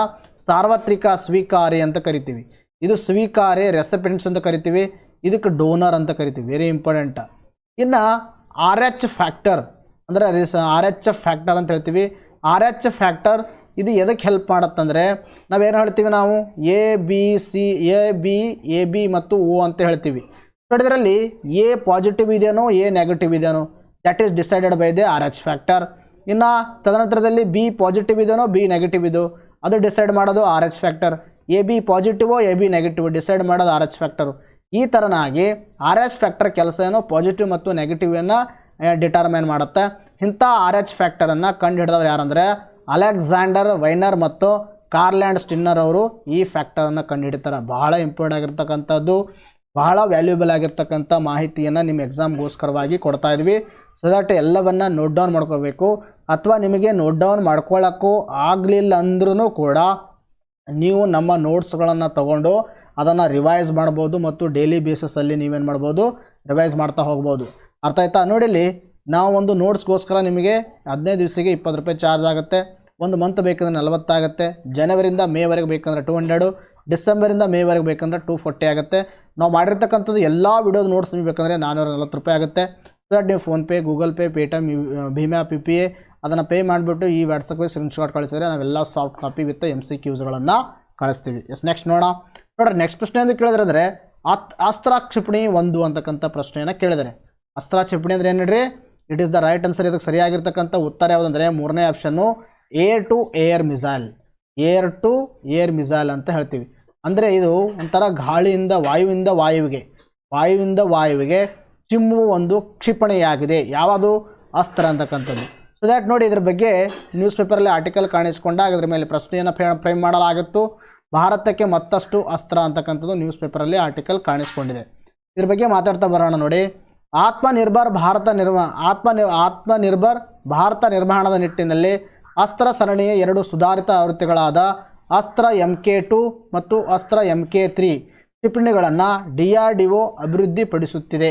ಸಾರ್ವತ್ರಿಕ ಸ್ವೀಕಾರಿ ಅಂತ ಕರಿತೀವಿ. ಇದು ಸ್ವೀಕಾರಿ ರೆಸಿಪಿಯೆಂಟ್ಸ್ ಅಂತ ಕರಿತೀವಿ, ಇದಕ್ಕೆ ಡೋನರ್ ಅಂತ ಕರಿತೀವಿ. Very important. ಇನ್ನು RH ಫ್ಯಾಕ್ಟರ್ ಅಂದರೆ RHF ಫ್ಯಾಕ್ಟರ್ ಅಂತ ಹೇಳ್ತೀವಿ. RH ಫ್ಯಾಕ್ಟರ್ ಇದು ಎದಕ್ಕೆ ಹೆಲ್ಪ್ ಮಾಡುತ್ತಂದರೆ ನಾವೇನು ಹೇಳ್ತೀವಿ? ನಾವು A B ಮತ್ತು O ಅಂತ ಹೇಳ್ತೀವಿ. ಇದರಲ್ಲಿ A ಪಾಸಿಟಿವ್ ಇದೆಯೋ A ನೆಗೆಟಿವ್ ಇದೆಯೋ that is decided by the RH factor. ಇನ್ನು ತದನಂತರದಲ್ಲಿ B ಪಾಸಿಟಿವ್ ಇದೆಯೋ B ನೆಗೆಟಿವ್ ಇದೋ ಅದು ಡಿಸೈಡ್ ಮಾಡೋದು RH factor. AB ಪಾಸಿಟಿವೋ AB negative decide ಮಾಡೋದು RH ಫ್ಯಾಕ್ಟರು. ಈ ಥರನಾಗಿ RH ಫ್ಯಾಕ್ಟರ್ ಕೆಲಸ ಏನೋ ಪಾಸಿಟಿವ್ ಮತ್ತು ನೆಗೆಟಿವನ್ನು ಡಿಟರ್ಮೈನ್ ಮಾಡುತ್ತೆ. ಇಂಥ RH ಫ್ಯಾಕ್ಟರನ್ನು ಕಂಡು ಹಿಡಿದವರು ಯಾರಂದರೆ ಅಲೆಕ್ಸಾಂಡರ್ ವೈನರ್ ಮತ್ತು ಕಾರ್ಲ್ ಆ್ಯಂಡ್ ಸ್ಟಿನ್ನರ್ ಅವರು ಈ ಫ್ಯಾಕ್ಟರನ್ನು ಕಂಡುಹಿಡಿತಾರೆ. ಬಹಳ ಇಂಪಾರ್ಟೆಂಟ್ ಆಗಿರ್ತಕ್ಕಂಥದ್ದು, ಬಹಳ ವ್ಯಾಲ್ಯೂಬಲ್ ಆಗಿರ್ತಕ್ಕಂಥ ಮಾಹಿತಿಯನ್ನು ನಿಮ್ಮ ಎಕ್ಸಾಮ್ಗೋಸ್ಕರವಾಗಿ ಕೊಡ್ತಾ ಇದ್ವಿ. ಸೊ ದಟ್ ಎಲ್ಲವನ್ನು ನೋಟ್ ಡೌನ್ ಮಾಡ್ಕೋಬೇಕು. ಅಥವಾ ನಿಮಗೆ ನೋಟ್ ಡೌನ್ ಮಾಡ್ಕೊಳ್ಳೋಕ್ಕೂ ಆಗಲಿಲ್ಲ ಅಂದ್ರೂ ಕೂಡ ನೀವು ನಮ್ಮ ನೋಟ್ಸ್ಗಳನ್ನು ತಗೊಂಡು ಅದನ್ನು ರಿವೈಸ್ ಮಾಡ್ಬೋದು ಮತ್ತು ಡೈಲಿ ಬೇಸಿಸಲ್ಲಿ ನೀವೇನು ಮಾಡ್ಬೋದು? ರಿವೈಸ್ ಮಾಡ್ತಾ ಹೋಗ್ಬೋದು. ಅರ್ಥ ಆಯ್ತಾ? ನೋಡಿಲ್ಲಿ ನಾವು ಒಂದು ನೋಟ್ಸ್ಗೋಸ್ಕರ ನಿಮಗೆ 15 ದಿವಸಕ್ಕೆ 20 ರೂಪಾಯಿ ಚಾರ್ಜ್ ಆಗುತ್ತೆ. ಒಂದು ಮಂತ್ ಬೇಕಂದ್ರೆ 40 ಆಗುತ್ತೆ. ಜನವರಿಂದ ಮೇವರೆಗೆ ಬೇಕಂದ್ರೆ 200, ಡಿಸೆಂಬರಿಂದ ಮೇವರೆಗೆ ಬೇಕಂದ್ರೆ 240 ಆಗುತ್ತೆ. ನಾವು ಮಾಡಿರ್ತಕ್ಕಂಥದ್ದು ಎಲ್ಲ ವಿಡಿಯೋದ ನೋಟ್ಸ್ ನಿಮಗೆ ಬೇಕಂದರೆ 440 ರೂಪಾಯಿ ಆಗುತ್ತೆ. ಸೊ ದಟ್ ನೀವು ಫೋನ್ಪೇ, ಗೂಗಲ್ ಪೇ, ಪೇಟಿಎಮ್, ಭೀಮ್ ಆ್ಯಪ್, UPA ಅದನ್ನು ಪೇ ಮಾಡಿಬಿಟ್ಟು ಈ ವಾಟ್ಸಪ್ಗೆ ಸ್ಕ್ರೀನ್ಶಾಟ್ ಕಳಿಸಿದ್ರೆ ನಾವೆಲ್ಲ ಸಾಫ್ಟ್ ಕಾಪಿ ವಿತ್ MCQಸ್ಗಳನ್ನು ಕಳಿಸ್ತೀವಿ. ನೆಕ್ಸ್ಟ್ ನೋಡೋಣ. ನೆಕ್ಸ್ಟ್ ಪ್ರಶ್ನೆ ಅಂತ ಕೇಳಿದ್ರೆ ಅಸ್ತ್ರ ಕ್ಷಿಪಣಿ 1 ಅಂತಕ್ಕಂಥ ಪ್ರಶ್ನೆಯನ್ನು ಕೇಳಿದರೆ, ಅಸ್ತ್ರ ಕ್ಷಿಪಣಿ ಅಂದರೆ ಏನು ಹೇಳ್ರಿ? It is the right answer. ಇದಕ್ಕೆ ಸರಿಯಾಗಿರ್ತಕ್ಕಂಥ ಉತ್ತರ ಯಾವುದಂದರೆ 3ನೇ option air to air missile. Air to air missile ಅಂತ ಹೇಳ್ತೀವಿ. ಅಂದರೆ ಇದು ಒಂಥರ ಗಾಳಿಯಿಂದ ವಾಯುವಿಂದ ವಾಯುವಿಗೆ ಚಿಮ್ಮುವ ಒಂದು ಕ್ಷಿಪಣಿಯಾಗಿದೆ. ಯಾವುದು? ಅಸ್ತ್ರ ಅಂತಕ್ಕಂಥದ್ದು. ಸೊ ದ್ಯಾಟ್ ನೋಡಿ, ಇದ್ರ ಬಗ್ಗೆ ನ್ಯೂಸ್ ಪೇಪರಲ್ಲಿ ಆರ್ಟಿಕಲ್ ಕಾಣಿಸ್ಕೊಂಡಾಗ ಅದ್ರ ಮೇಲೆ ಪ್ರಶ್ನೆಯನ್ನು ಫ್ರೇಮ್ ಮಾಡಲಾಗಿತ್ತು. ಭಾರತಕ್ಕೆ ಮತ್ತಷ್ಟು ಅಸ್ತ್ರ ಅಂತಕ್ಕಂಥದ್ದು ನ್ಯೂಸ್ ಪೇಪರಲ್ಲಿ ಆರ್ಟಿಕಲ್ ಕಾಣಿಸ್ಕೊಂಡಿದೆ. ಇದ್ರ ಬಗ್ಗೆ ಮಾತಾಡ್ತಾ ಬರೋಣ ನೋಡಿ. ಆತ್ಮನಿರ್ಭರ್ ಭಾರತ ನಿರ್ಮಾಣದ ನಿಟ್ಟಿನಲ್ಲಿ ಅಸ್ತ್ರ ಸರಣಿಯ 2 ಸುಧಾರಿತ ಆವೃತ್ತಿಗಳಾದ ಅಸ್ತ್ರ MK2 ಮತ್ತು ಅಸ್ತ್ರ MK3 ಕ್ಷಿಪಣಿಗಳನ್ನು DRDO ಅಭಿವೃದ್ಧಿಪಡಿಸುತ್ತಿದೆ.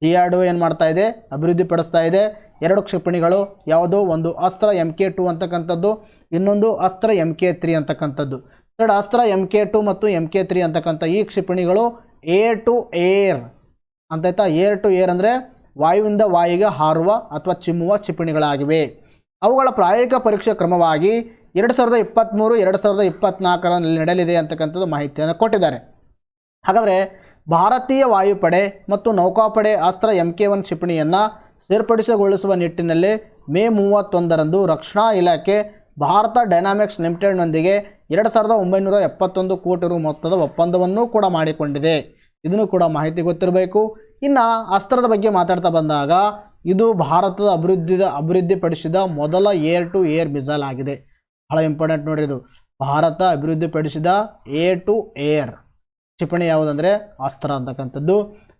DRDO ಏನು ಮಾಡ್ತಾ ಇದೆ? ಅಭಿವೃದ್ಧಿಪಡಿಸ್ತಾ ಇದೆ. 2 ಕ್ಷಿಪಣಿಗಳು ಯಾವುದು? ಒಂದು ಅಸ್ತ್ರ MK2 ಅಂತಕ್ಕಂಥದ್ದು, ಇನ್ನೊಂದು ಅಸ್ತ್ರ MK3 ಅಂತಕ್ಕಂಥದ್ದು. ಅಸ್ತ್ರ MK2 ಮತ್ತು MK3 ಅಂತಕ್ಕಂಥ ಈ ಕ್ಷಿಪಣಿಗಳು ಏರ್ ಟು ಏರ್ ಅಂತಾಯ್ತಾ. ಏರ್ ಟು ಏರ್ ಅಂದರೆ ವಾಯುವಿಂದ ವಾಯುಗೆ ಹಾರುವ ಅಥವಾ ಚಿಮ್ಮುವ ಕ್ಷಿಪಣಿಗಳಾಗಿವೆ. ಅವುಗಳ ಪ್ರಾಯೋಗಿಕ ಪರೀಕ್ಷೆ ಕ್ರಮವಾಗಿ 2023-2024ರಲ್ಲಿ ನಡೆಯಲಿದೆ ಅಂತಕ್ಕಂಥದ್ದು ಮಾಹಿತಿಯನ್ನು ಕೊಟ್ಟಿದ್ದಾರೆ. ಹಾಗಾದರೆ ಭಾರತೀಯ ವಾಯುಪಡೆ ಮತ್ತು ನೌಕಾಪಡೆ ಅಸ್ತ್ರ MK1 ಕ್ಷಿಪಣಿಯನ್ನು ಸೇರ್ಪಡೆಗೊಳಿಸುವ ನಿಟ್ಟಿನಲ್ಲಿ ಮೇ 31ರಂದು ರಕ್ಷಣಾ ಇಲಾಖೆ ಭಾರತ ಡೈನಾಮಿಕ್ಸ್ ಲಿಮಿಟೆಡ್ನೊಂದಿಗೆ 2971 ಕೋಟಿ ರು ಮೊತ್ತದ ಒಪ್ಪಂದವನ್ನು ಕೂಡ ಮಾಡಿಕೊಂಡಿದೆ. ಇದನ್ನು ಕೂಡ ಮಾಹಿತಿ ಗೊತ್ತಿರಬೇಕು. ಇನ್ನು ಅಸ್ತ್ರದ ಬಗ್ಗೆ ಮಾತಾಡ್ತಾ ಬಂದಾಗ ಇದು ಭಾರತದ ಅಭಿವೃದ್ಧಿಪಡಿಸಿದ ಮೊದಲ ಏರ್ ಟು ಏರ್ ಮಿಸೈಲ್ ಆಗಿದೆ. ಬಹಳ ಇಂಪಾರ್ಟೆಂಟ್ ನೋಡ್ರಿ, ಇದು ಭಾರತ ಅಭಿವೃದ್ಧಿಪಡಿಸಿದ ಏರ್ ಟು ಏರ್ ಕ್ಷಿಪಣಿ ಯಾವುದಂದರೆ ಅಸ್ತ್ರ ಅಂತಕ್ಕಂಥದ್ದು.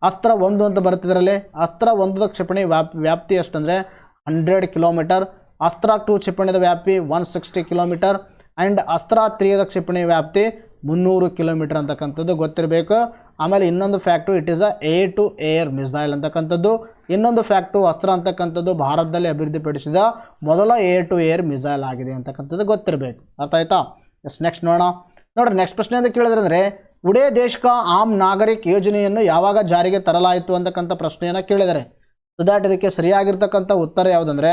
ಅಸ್ತ್ರ 1 ಅಂತ ಬರ್ತಿದ್ರಲ್ಲಿ, ಅಸ್ತ್ರ 1ದ ಕ್ಷಿಪಣಿ ವ್ಯಾಪ್ತಿ ಎಷ್ಟಂದರೆ 100 ಕಿಲೋಮೀಟರ್, ಅಸ್ತ್ರ 2 ಕ್ಷಿಪಣಿದ ವ್ಯಾಪ್ತಿ 160 ಕಿಲೋಮೀಟರ್ ಆ್ಯಂಡ್ ಅಸ್ತ್ರ 3ದ ಕ್ಷಿಪಣಿ ವ್ಯಾಪ್ತಿ 300 ಕಿಲೋಮೀಟರ್ ಅಂತಕ್ಕಂಥದ್ದು ಗೊತ್ತಿರಬೇಕು. ಆಮೇಲೆ ಇನ್ನೊಂದು fact, it is a air to air missile ಅಂತಕ್ಕಂಥದ್ದು. ಇನ್ನೊಂದು ಫ್ಯಾಕ್ಟು, ಅಸ್ತ್ರ ಅಂತಕ್ಕಂಥದ್ದು ಭಾರತದಲ್ಲಿ ಅಭಿವೃದ್ಧಿಪಡಿಸಿದ ಮೊದಲ ಏರ್ ಟು ಏರ್ ಮಿಸೈಲ್ ಆಗಿದೆ ಅಂತಕ್ಕಂಥದ್ದು ಗೊತ್ತಿರಬೇಕು. ಅರ್ಥ ಆಯ್ತಾ? ನೆಕ್ಸ್ಟ್ ನೋಡೋಣ. ನೋಡ್ರಿ, ನೆಕ್ಸ್ಟ್ ಪ್ರಶ್ನೆ ಅಂತ ಕೇಳಿದ್ರೆ ಉಡೇ ದೇಶ್ ಕಾ ಆಮ್ ನಾಗರಿಕ್ ಯೋಜನೆಯನ್ನು ಯಾವಾಗ ಜಾರಿಗೆ ತರಲಾಯಿತು ಅಂತಕ್ಕಂಥ ಪ್ರಶ್ನೆಯನ್ನು ಕೇಳಿದ್ದಾರೆ. ಸೊ ದ್ಯಾಟ್ ಇದಕ್ಕೆ ಸರಿಯಾಗಿರ್ತಕ್ಕಂಥ ಉತ್ತರ ಯಾವುದಂದರೆ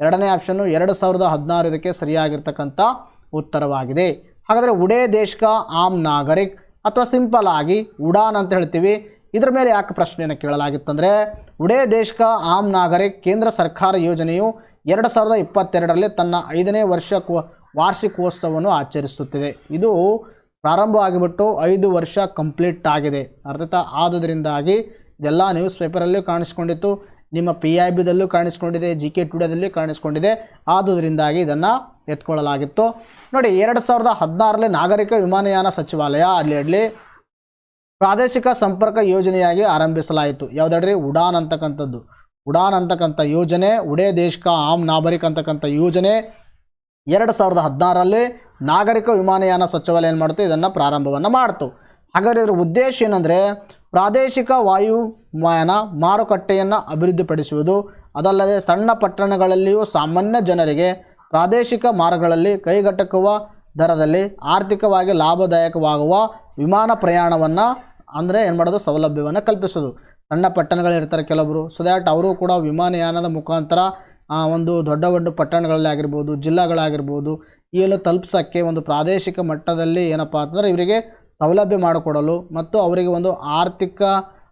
ಎರಡನೇ ಆಪ್ಷನ್ನು 2016 ಇದಕ್ಕೆ ಸರಿಯಾಗಿರ್ತಕ್ಕಂಥ ಉತ್ತರವಾಗಿದೆ. ಹಾಗಾದರೆ ಉಡೇ ದೇಶ್ ಕಾ ಆಮ್ ನಾಗರಿಕ್ ಅಥವಾ ಸಿಂಪಲ್ ಆಗಿ ಉಡಾನ್ ಅಂತ ಹೇಳ್ತೀವಿ. ಇದರ ಮೇಲೆ ಯಾಕೆ ಪ್ರಶ್ನೆಯನ್ನು ಕೇಳಲಾಗಿತ್ತಂದರೆ ಉಡೇ ದೇಶ್ ಕಾ ಆಮ್ ನಾಗರಿಕ್ ಕೇಂದ್ರ ಸರ್ಕಾರ ಯೋಜನೆಯು 2022ರಲ್ಲಿ ತನ್ನ 5ನೇ ವಾರ್ಷಿಕೋತ್ಸವವನ್ನು ಆಚರಿಸುತ್ತಿದೆ. ಇದು ಪ್ರಾರಂಭವಾಗಿಬಿಟ್ಟು 5 ವರ್ಷ ಕಂಪ್ಲೀಟ್ ಆಗಿದೆ. ಅರ್ಥಾತ್ ಆದುದರಿಂದಾಗಿ ಇದೆಲ್ಲ ನ್ಯೂಸ್ ಪೇಪರಲ್ಲೂ ಕಾಣಿಸ್ಕೊಂಡಿತ್ತು, ನಿಮ್ಮ PIBದಲ್ಲೂ ಕಾಣಿಸ್ಕೊಂಡಿದೆ, GK ಟುಡೇದಲ್ಲಿ ಕಾಣಿಸ್ಕೊಂಡಿದೆ. ಆದುದರಿಂದಾಗಿ ಇದನ್ನು ಎತ್ಕೊಳ್ಳಲಾಗಿತ್ತು. ನೋಡಿ, 2016ರಲ್ಲಿ ನಾಗರಿಕ ವಿಮಾನಯಾನ ಸಚಿವಾಲಯ ಅಲ್ಲಿ ಪ್ರಾದೇಶಿಕ ಸಂಪರ್ಕ ಯೋಜನೆಯಾಗಿ ಆರಂಭಿಸಲಾಯಿತು. ಯಾವುದಾದ್ರಿ ಉಡಾನ್ ಅಂತಕ್ಕಂಥದ್ದು. ಉಡಾನ್ ಅಂತಕ್ಕಂಥ ಯೋಜನೆ, ಉಡೇ ದೇಶ್ ಕಾ ಆಮ್ ನಾಗರಿಕ್ ಅಂತಕ್ಕಂಥ ಯೋಜನೆ 2016ರಲ್ಲಿ ನಾಗರಿಕ ವಿಮಾನಯಾನ ಸಚಿವಾಲಯ ಏನು ಮಾಡ್ತು, ಇದನ್ನು ಪ್ರಾರಂಭವನ್ನು ಮಾಡ್ತು. ಹಾಗಾದರೆ ಇದರ ಉದ್ದೇಶ ಏನಂದರೆ ಪ್ರಾದೇಶಿಕ ವಾಯುಯಾನ ಮಾರುಕಟ್ಟೆಯನ್ನು ಅಭಿವೃದ್ಧಿಪಡಿಸುವುದು, ಅದಲ್ಲದೆ ಸಣ್ಣ ಪಟ್ಟಣಗಳಲ್ಲಿಯೂ ಸಾಮಾನ್ಯ ಜನರಿಗೆ ಪ್ರಾದೇಶಿಕ ಮಾರ್ಗಗಳಲ್ಲಿ ಕೈಗೆಟಕುವ ದರದಲ್ಲಿ ಆರ್ಥಿಕವಾಗಿ ಲಾಭದಾಯಕವಾಗುವ ವಿಮಾನ ಪ್ರಯಾಣವನ್ನು ಅಂದರೆ ಏನು ಮಾಡೋದು, ಸೌಲಭ್ಯವನ್ನು ಕಲ್ಪಿಸೋದು. ಸಣ್ಣ ಪಟ್ಟಣಗಳಿರ್ತಾರೆ ಕೆಲವರು, ಸೊ ದ್ಯಾಟ್ ಅವರು ಕೂಡ ವಿಮಾನಯಾನದ ಮುಖಾಂತರ ಒಂದು ದೊಡ್ಡ ಪಟ್ಟಣಗಳಲ್ಲಿ ಆಗಿರ್ಬೋದು, ಜಿಲ್ಲೆಗಳಾಗಿರ್ಬೋದು, ಇವೆಲ್ಲ ತಲುಪಿಸೋಕ್ಕೆ ಒಂದು ಪ್ರಾದೇಶಿಕ ಮಟ್ಟದಲ್ಲಿ ಏನಪ್ಪ ಅಂತಂದರೆ ಇವರಿಗೆ ಸೌಲಭ್ಯ ಮಾಡಿಕೊಡಲು ಮತ್ತು ಅವರಿಗೆ ಒಂದು ಆರ್ಥಿಕ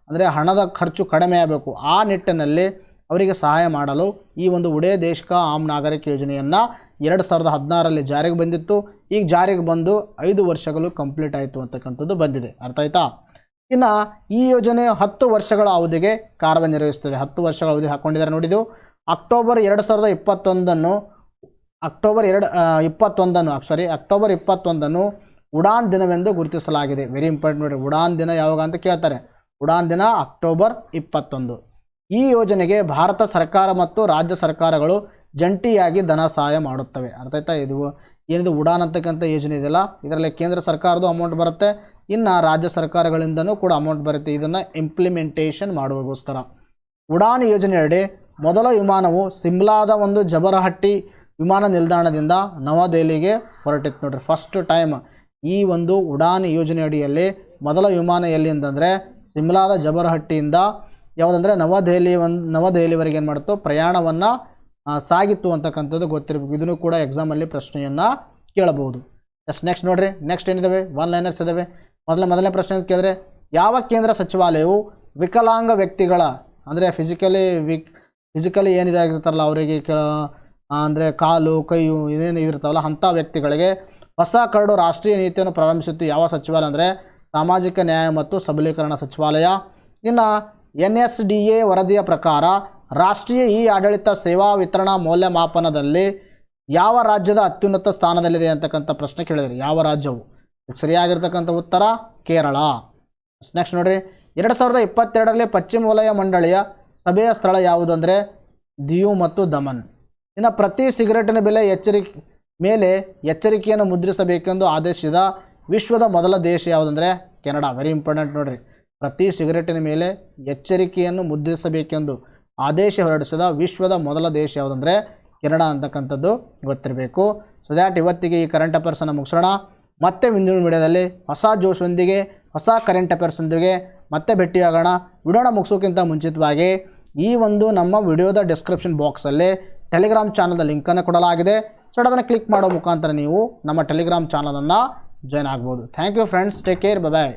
ಅಂದರೆ ಹಣದ ಖರ್ಚು ಕಡಿಮೆ ಆಗಬೇಕು, ಆ ನಿಟ್ಟಿನಲ್ಲಿ ಅವರಿಗೆ ಸಹಾಯ ಮಾಡಲು ಈ ಒಂದು ಉಡೇ ದೇಶ್ ಕಾ ಆಮ್ ನಾಗರಿಕ್ ಯೋಜನೆಯನ್ನು 2016ರಲ್ಲಿ ಜಾರಿಗೆ ಬಂದಿತ್ತು. ಈಗ ಜಾರಿಗೆ ಬಂದು 5 ವರ್ಷಗಳು ಕಂಪ್ಲೀಟ್ ಆಯಿತು ಅಂತಕ್ಕಂಥದ್ದು ಬಂದಿದೆ. ಅರ್ಥ ಆಯ್ತಾ? ಇನ್ನು ಈ ಯೋಜನೆ 10 ವರ್ಷಗಳ ಅವಧಿಗೆ ಕಾರ್ಯನಿರ್ವಹಿಸುತ್ತದೆ. 10 ವರ್ಷಗಳ ಅವಧಿ ಹಾಕ್ಕೊಂಡಿದ್ದಾರೆ ನೋಡಿದ್ದು. ಅಕ್ಟೋಬರ್ 21ನ್ನು ಉಡಾನ್ ದಿನವೆಂದು ಗುರುತಿಸಲಾಗಿದೆ. ವೆರಿ ಇಂಪಾರ್ಟೆಂಟ್ ನೋಡಿ, ಉಡಾನ್ ದಿನ ಯಾವಾಗ ಅಂತ ಕೇಳ್ತಾರೆ. ಉಡಾನ್ ದಿನ ಅಕ್ಟೋಬರ್ 21. ಈ ಯೋಜನೆಗೆ ಭಾರತ ಸರ್ಕಾರ ಮತ್ತು ರಾಜ್ಯ ಸರ್ಕಾರಗಳು ಜಂಟಿಯಾಗಿ ಧನ ಸಹಾಯ ಮಾಡುತ್ತವೆ. ಅರ್ಥ ಆಯ್ತಾ? ಇದು ಏನಿದು ಉಡಾನ್ ಅಂತಕ್ಕಂಥ ಯೋಜನೆ ಇದೆಯಲ್ಲ, ಇದರಲ್ಲಿ ಕೇಂದ್ರ ಸರ್ಕಾರದ್ದು ಅಮೌಂಟ್ ಬರುತ್ತೆ, ಇನ್ನು ರಾಜ್ಯ ಸರ್ಕಾರಗಳಿಂದನೂ ಕೂಡ ಅಮೌಂಟ್ ಬರುತ್ತೆ. ಇದನ್ನು ಇಂಪ್ಲಿಮೆಂಟೇಷನ್ ಮಾಡುವಗೋಸ್ಕರ ಉಡಾನ್ ಯೋಜನೆಯಡಿ ಮೊದಲ ವಿಮಾನವು ಸಿಮ್ಲಾದ ಒಂದು ಜಬರಹಟ್ಟಿ ವಿಮಾನ ನಿಲ್ದಾಣದಿಂದ ನವದೆಹಲಿಗೆ ಹೊರಟಿತ್ತು. ನೋಡ್ರಿ, ಫಸ್ಟ್ ಟೈಮ್ ಈ ಒಂದು ಉಡಾನ್ ಯೋಜನೆ ಅಡಿಯಲ್ಲಿ ಮೊದಲ ವಿಮಾನ ಎಲ್ಲಿ ಅಂತಂದರೆ ಸಿಮ್ಲಾದ ಜಬರಹಟ್ಟಿಯಿಂದ ಯಾವುದಂದರೆ ನವದೆಹಲಿವರೆಗೆ ಏನು ಮಾಡ್ತು, ಪ್ರಯಾಣವನ್ನು ಸಾಗಿತ್ತು ಅಂತಕ್ಕಂಥದ್ದು ಗೊತ್ತಿರಬೇಕು. ಇದನ್ನು ಕೂಡ ಎಕ್ಸಾಮಲ್ಲಿ ಪ್ರಶ್ನೆಯನ್ನು ಕೇಳಬಹುದು. ನೆಕ್ಸ್ಟ್ ನೋಡಿರಿ, ನೆಕ್ಸ್ಟ್ ಏನಿದ್ದಾವೆ, 1 ಲೈನರ್ಸ್ ಇದ್ದಾವೆ. ಮೊದಲನೇ ಪ್ರಶ್ನೆ ಅಂತ ಕೇಳಿದ್ರೆ, ಯಾವ ಕೇಂದ್ರ ಸಚಿವಾಲಯವು ವಿಕಲಾಂಗ ವ್ಯಕ್ತಿಗಳ ಅಂದರೆ ಫಿಸಿಕಲಿ ಏನಿದಾಗಿರ್ತಾರಲ್ಲ ಅವರಿಗೆ ಅಂದರೆ ಕಾಲು ಕೈಯು ಇದೇನು ಇದಿರ್ತಾವಲ್ಲ ಅಂಥ ವ್ಯಕ್ತಿಗಳಿಗೆ ಹೊಸ ಕರಡು ರಾಷ್ಟ್ರೀಯ ನೀತಿಯನ್ನು ಪ್ರಾರಂಭಿಸುತ್ತೆ. ಯಾವ ಸಚಿವಾಲಯ ಅಂದರೆ ಸಾಮಾಜಿಕ ನ್ಯಾಯ ಮತ್ತು ಸಬಲೀಕರಣ ಸಚಿವಾಲಯ. ಇನ್ನು NSDA ವರದಿಯ ಪ್ರಕಾರ ರಾಷ್ಟ್ರೀಯ ಆಡಳಿತ ಸೇವಾ ವಿತರಣಾ ಮೌಲ್ಯಮಾಪನದಲ್ಲಿ ಯಾವ ರಾಜ್ಯದ ಅತ್ಯುನ್ನತ ಸ್ಥಾನದಲ್ಲಿದೆ ಅಂತಕ್ಕಂಥ ಪ್ರಶ್ನೆ ಕೇಳಿದರೆ ಯಾವ ರಾಜ್ಯವು? ಸರಿಯಾಗಿರ್ತಕ್ಕಂಥ ಉತ್ತರ ಕೇರಳ. ನೆಕ್ಸ್ಟ್ ನೋಡಿರಿ, 2022ರಲ್ಲಿ ಪಶ್ಚಿಮ ವಲಯ ಮಂಡಳಿಯ ಸಭೆಯ ಸ್ಥಳ ಯಾವುದು ಅಂದರೆ ದಿಯು ಮತ್ತು ದಮನ್. ಇನ್ನು ಪ್ರತಿ ಸಿಗರೇಟಿನ ಮೇಲೆ ಎಚ್ಚರಿಕೆಯನ್ನು ಮುದ್ರಿಸಬೇಕೆಂದು ಆದೇಶಿಸಿದ ವಿಶ್ವದ ಮೊದಲ ದೇಶ ಯಾವುದಂದರೆ ಕೆನಡಾ. ವೆರಿ ಇಂಪಾರ್ಟೆಂಟ್ ನೋಡಿರಿ, ಪ್ರತಿ ಸಿಗರೇಟಿನ ಮೇಲೆ ಎಚ್ಚರಿಕೆಯನ್ನು ಮುದ್ರಿಸಬೇಕೆಂದು ಆದೇಶ ಹೊರಡಿಸಿದ ವಿಶ್ವದ ಮೊದಲ ದೇಶ ಯಾವುದಂದರೆ ಕೆನಡಾ ಅಂತಕ್ಕಂಥದ್ದು ಗೊತ್ತಿರಬೇಕು. ಸೊ ದ್ಯಾಟ್ ಇವತ್ತಿಗೆ ಈ ಕರೆಂಟ್ ಅಫೇರ್ಸನ್ನು ಮುಗಿಸೋಣ. ಮತ್ತೆ ಮುಂದಿನ ವಿಡಿಯೋದಲ್ಲಿ ಹೊಸ ಜೋಶೊಂದಿಗೆ ಹೊಸ ಕರೆಂಟ್ ಅಫೇರ್ಸೊಂದಿಗೆ ಮತ್ತೆ ಭೇಟಿಯಾಗೋಣ. ವಿಡಿಯೋನ ಮುಗಿಸೋಕ್ಕಿಂತ ಮುಂಚಿತವಾಗಿ ಈ ಒಂದು ನಮ್ಮ ವಿಡಿಯೋದ ಡಿಸ್ಕ್ರಿಪ್ಷನ್ ಬಾಕ್ಸಲ್ಲಿ ಟೆಲಿಗ್ರಾಮ್ ಚಾನಲ್ದ ಲಿಂಕನ್ನು ಕೊಡಲಾಗಿದೆ. ಸೊ ಅದನ್ನು ಕ್ಲಿಕ್ ಮಾಡೋ ಮುಖಾಂತರ ನೀವು ನಮ್ಮ ಟೆಲಿಗ್ರಾಮ್ ಚಾನಲನ್ನು ಜಾಯ್ನ್ ಆಗ್ಬೋದು. Thank you friends, take care, bye.